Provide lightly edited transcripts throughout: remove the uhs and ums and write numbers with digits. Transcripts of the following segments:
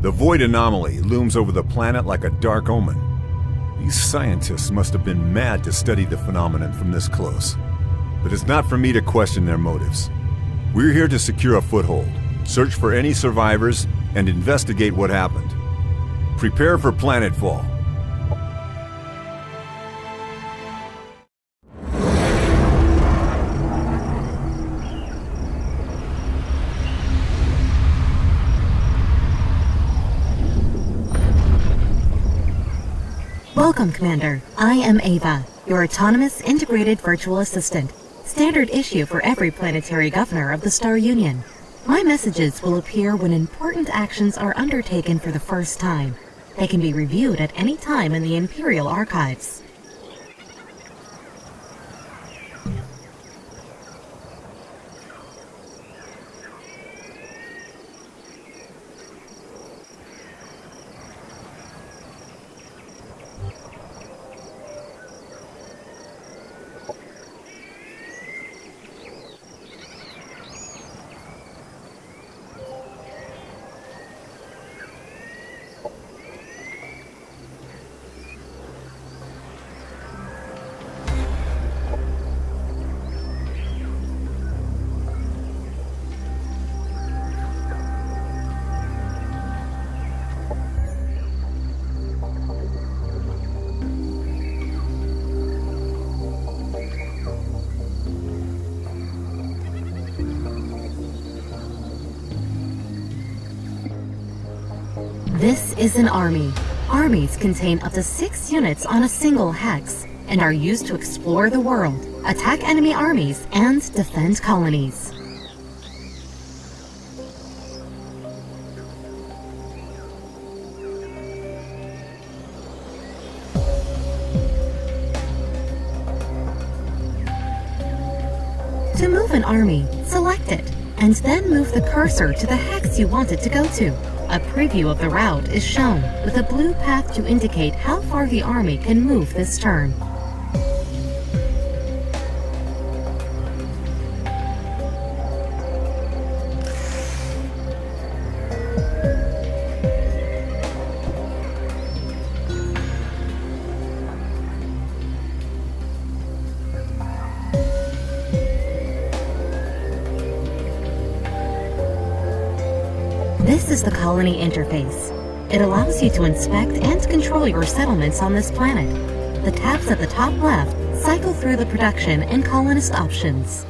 The void anomaly looms over the planet like a dark omen. These scientists must have been mad to study the phenomenon from this close. But it's not for me to question their motives. We're here to secure a foothold, search for any survivors, and investigate what happened. Prepare for Planetfall. Welcome, Commander. I am Ava, your autonomous integrated virtual assistant, standard issue for every planetary governor of the Star Union. My messages will appear when important actions are undertaken for the first time. They can be reviewed at any time in the Imperial Archives. This is an army. Armies contain up to 6 units on a single hex and are used to explore the world, attack enemy armies, and defend colonies. To move an army, select it, and then move the cursor to the hex you want it to go to. A preview of the route is shown, with a blue path to indicate how far the army can move this turn. This is the colony interface. It allows you to inspect and control your settlements on this planet. The tabs at the top left cycle through the production and colonist options.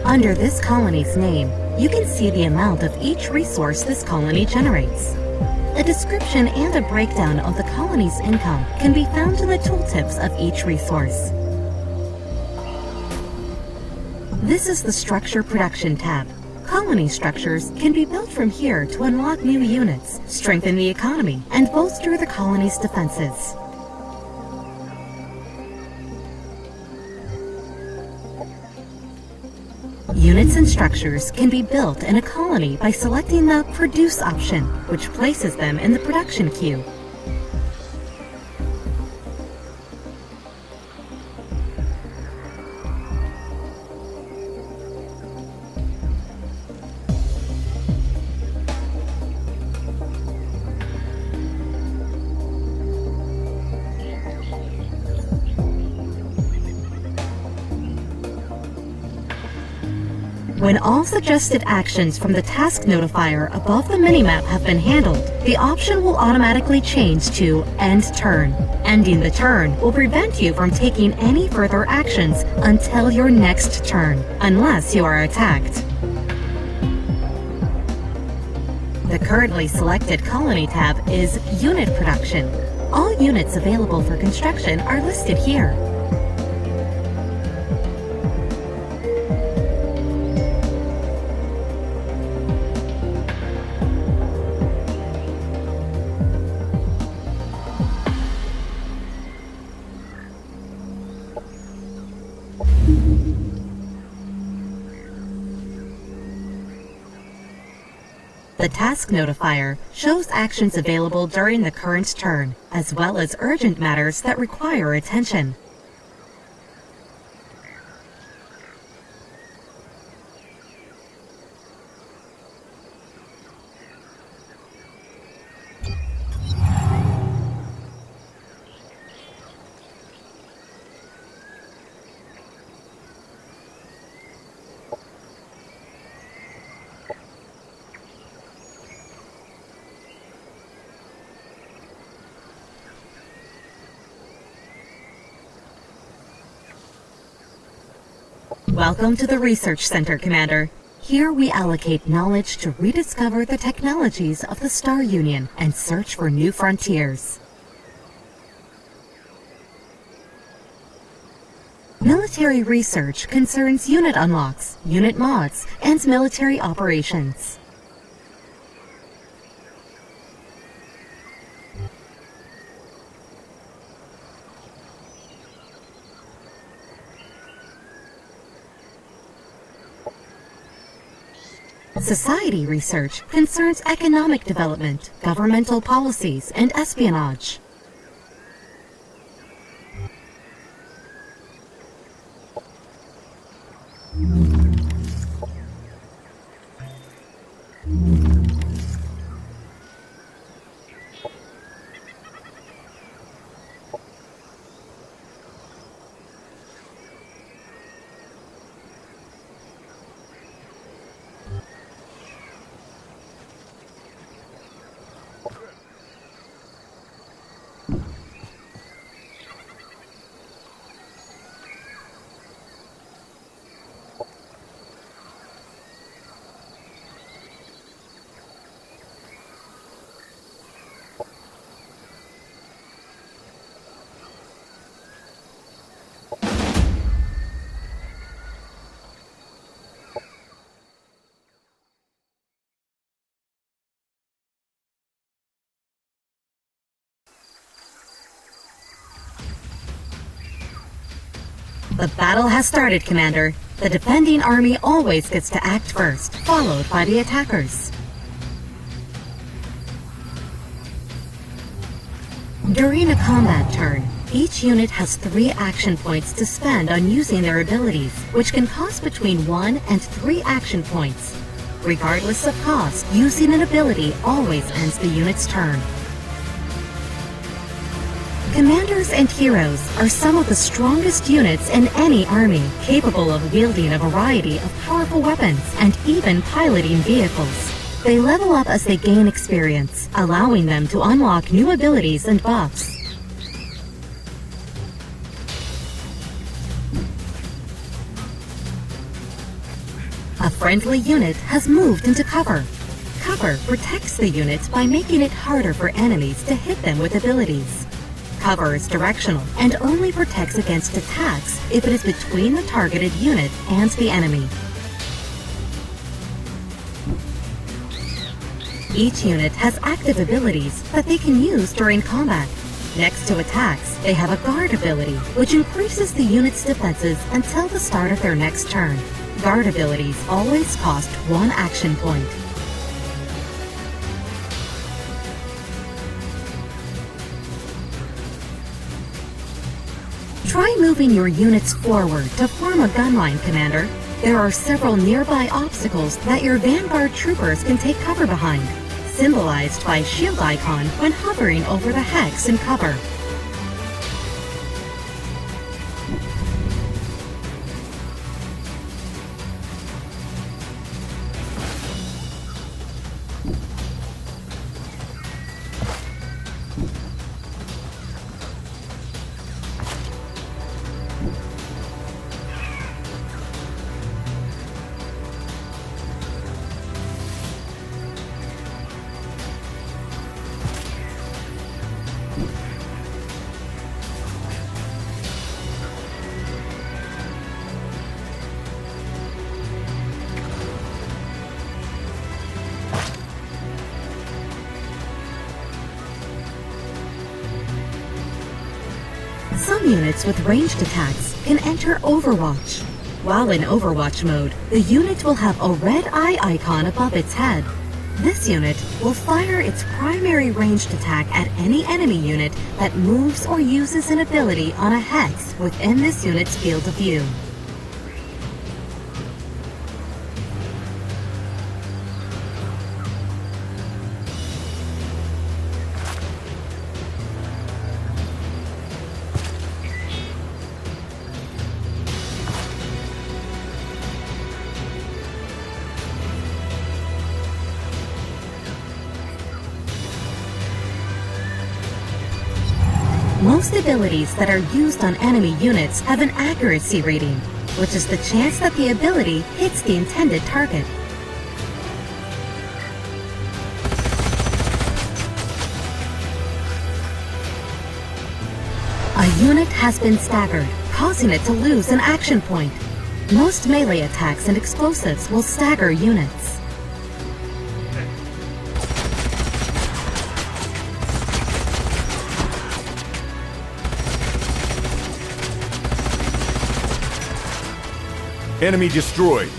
Under this colony's name, you can see the amount of each resource this colony generates. A description and a breakdown of the colony's income can be found in the tooltips of each resource. This is the Structure Production tab. Colony structures can be built from here to unlock new units, strengthen the economy, and bolster the colony's defenses. Units and structures can be built in a colony by selecting the Produce option, which places them in the production queue. When all suggested actions from the task notifier above the minimap have been handled, the option will automatically change to End Turn. Ending the turn will prevent you from taking any further actions until your next turn, unless you are attacked. The currently selected colony tab is Unit Production. All units available for construction are listed here. The task notifier shows actions available during the current turn, as well as urgent matters that require attention. Welcome to the Research Center, Commander. Here we allocate knowledge to rediscover the technologies of the Star Union and search for new frontiers. Military research concerns unit unlocks, unit mods, and military operations. Society research concerns economic development, governmental policies, and espionage. The battle has started, Commander. The defending army always gets to act first, followed by the attackers. During a combat turn, each unit has 3 action points to spend on using their abilities, which can cost between 1 and 3 action points. Regardless of cost, using an ability always ends the unit's turn. Commanders and heroes are some of the strongest units in any army, capable of wielding a variety of powerful weapons and even piloting vehicles. They level up as they gain experience, allowing them to unlock new abilities and buffs. A friendly unit has moved into cover. Cover protects the unit by making it harder for enemies to hit them with abilities. Cover is directional and only protects against attacks if it is between the targeted unit and the enemy. Each unit has active abilities that they can use during combat. Next to attacks, they have a guard ability, which increases the unit's defenses until the start of their next turn. Guard abilities always cost 1 action point. Try moving your units forward to form a gun line, Commander. There are several nearby obstacles that your Vanguard troopers can take cover behind, symbolized by a shield icon when hovering over the hex in cover. Some units with ranged attacks can enter Overwatch. While in Overwatch mode, the unit will have a red eye icon above its head. This unit will fire its primary ranged attack at any enemy unit that moves or uses an ability on a hex within this unit's field of view. Most abilities that are used on enemy units have an accuracy rating. which is the chance that the ability hits the intended target. A unit has been staggered, causing it to lose an action point. Most melee attacks and explosives will stagger units. Enemy destroyed.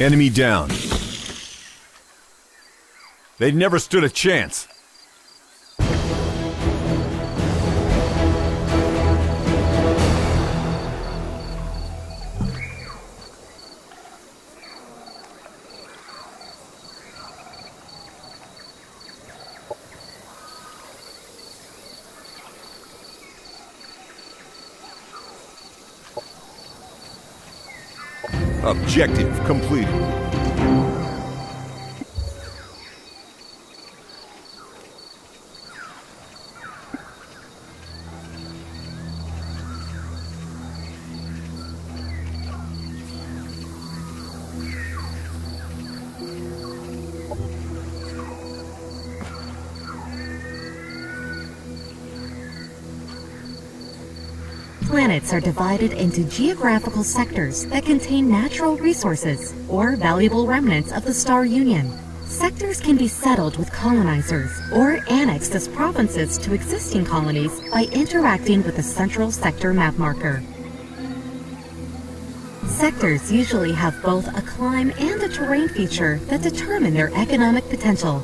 Enemy down. They'd never stood a chance. Objective completed. Planets are divided into geographical sectors that contain natural resources or valuable remnants of the star union. Sectors can be settled with colonizers or annexed as provinces to existing colonies by interacting with the central sector map marker. Sectors usually have both a climb and a terrain feature that determine their economic potential.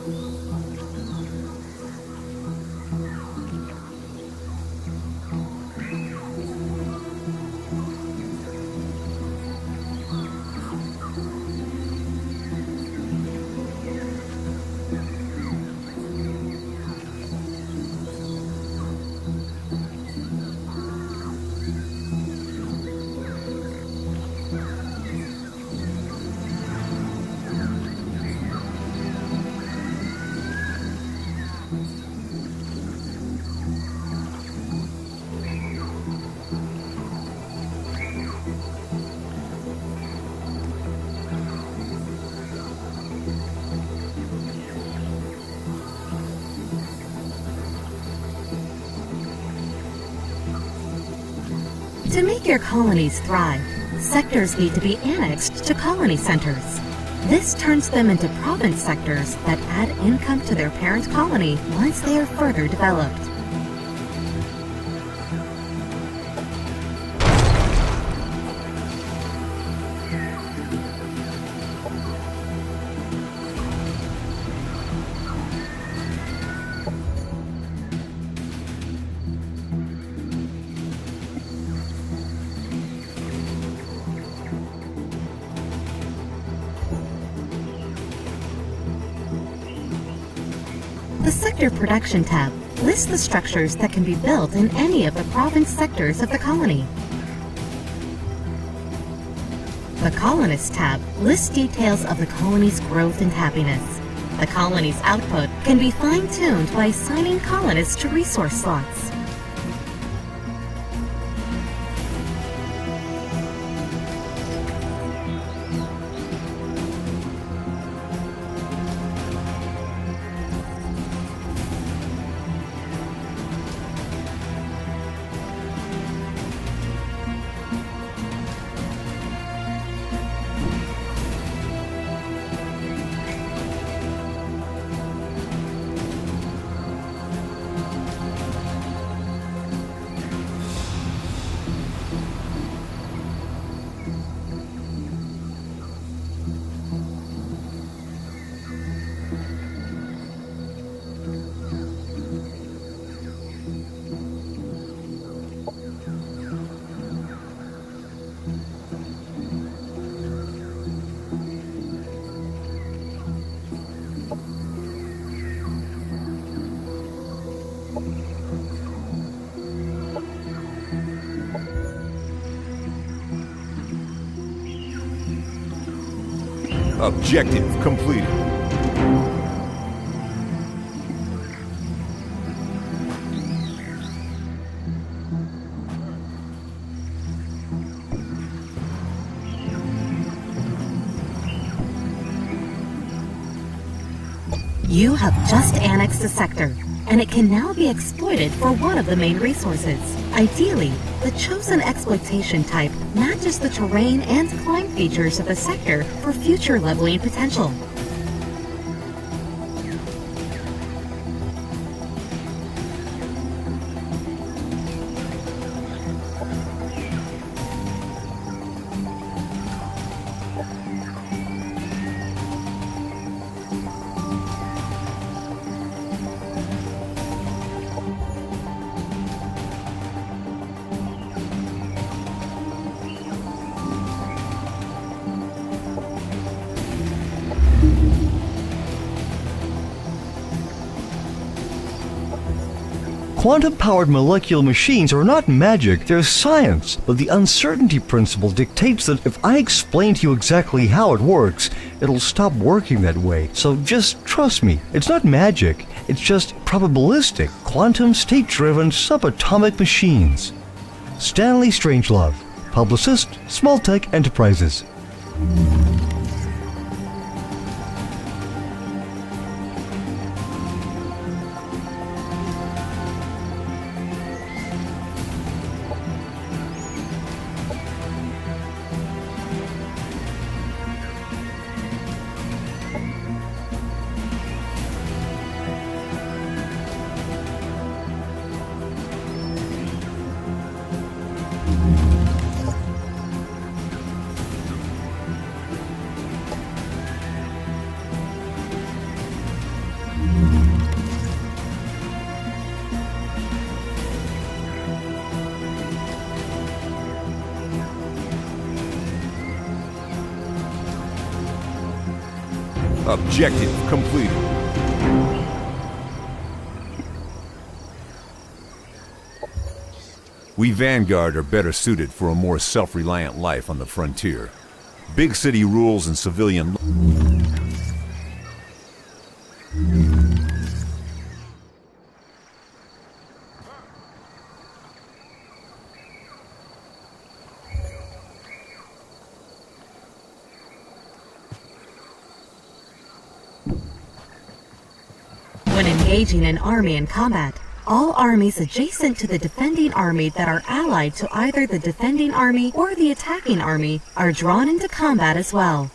To make your colonies thrive, sectors need to be annexed to colony centers. This turns them into province sectors that add income to their parent colony once they are further developed. The Sector Production tab lists the structures that can be built in any of the province sectors of the colony. The Colonist tab lists details of the colony's growth and happiness. The colony's output can be fine-tuned by assigning colonists to resource slots. Objective completed. You have just annexed a sector, and it can now be exploited for one of the main resources. Ideally, the chosen exploitation type matches the terrain and climb features of the sector for future leveling potential. Quantum-powered molecular machines are not magic, they're science, but the uncertainty principle dictates that if I explain to you exactly how it works, it'll stop working that way. So just trust me, it's not magic, it's just probabilistic, quantum state-driven subatomic machines. Stanley Strangelove, publicist, Smalltech Enterprises. Objective completed. We Vanguard are better suited for a more self-reliant life on the frontier. Big city rules and civilian... When engaging an army in combat, all armies adjacent to the defending army that are allied to either the defending army or the attacking army are drawn into combat as well.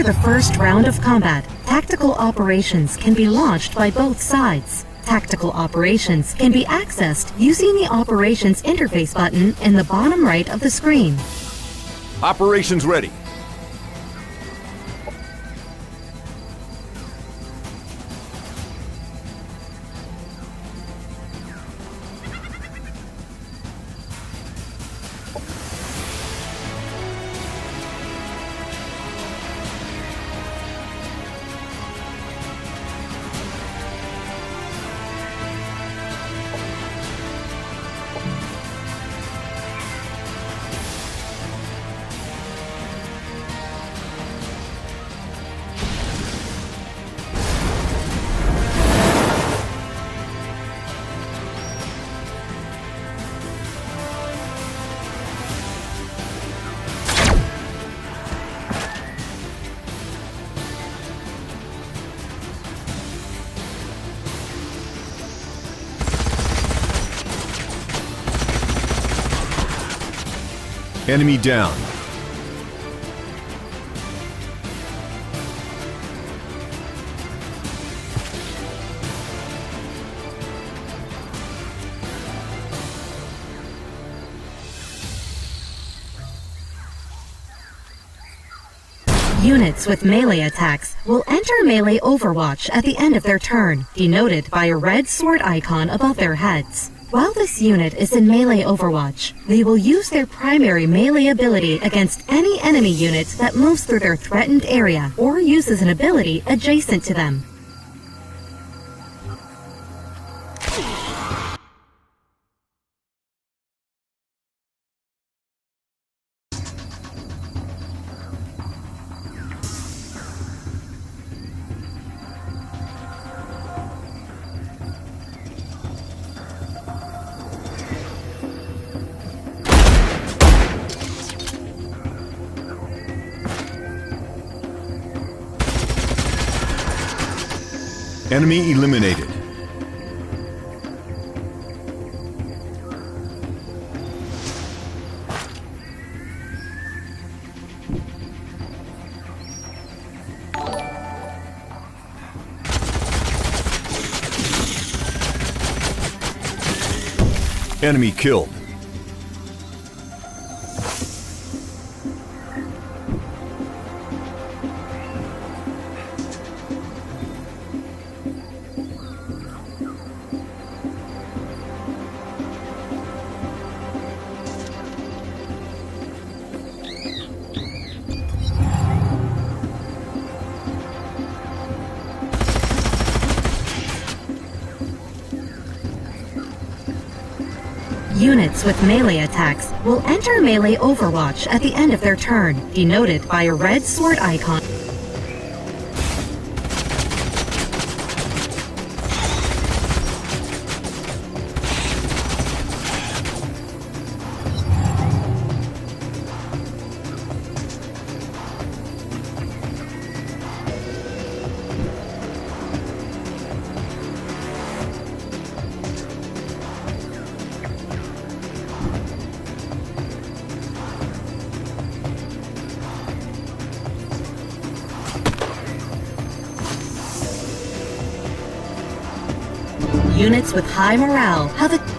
After the first round of combat, tactical operations can be launched by both sides. Tactical operations can be accessed using the Operations Interface button in the bottom right of the screen. Operations ready. Enemy down. Units with melee attacks will enter melee Overwatch at the end of their turn, denoted by a red sword icon above their heads. While this unit is in melee Overwatch, they will use their primary melee ability against any enemy unit that moves through their threatened area or uses an ability adjacent to them. Enemy eliminated. Enemy killed. Units with melee attacks will enter melee Overwatch at the end of their turn, denoted by a red sword icon. Units with high morale have a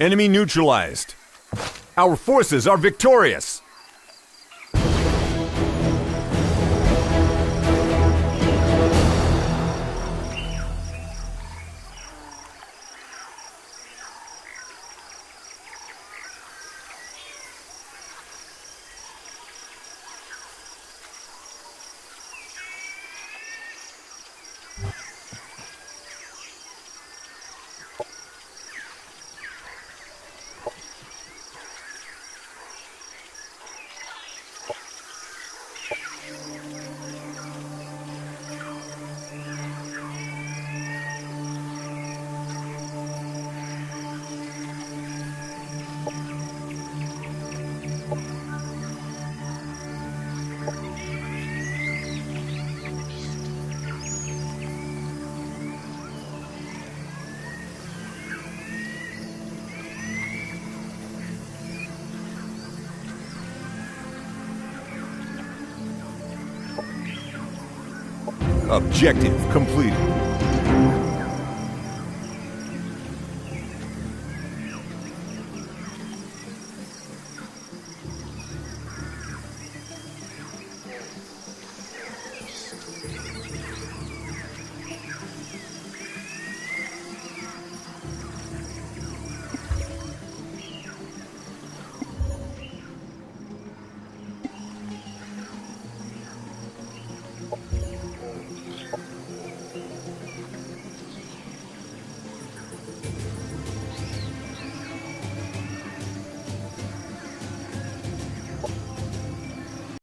Enemy neutralized. Our forces are victorious. Objective completed.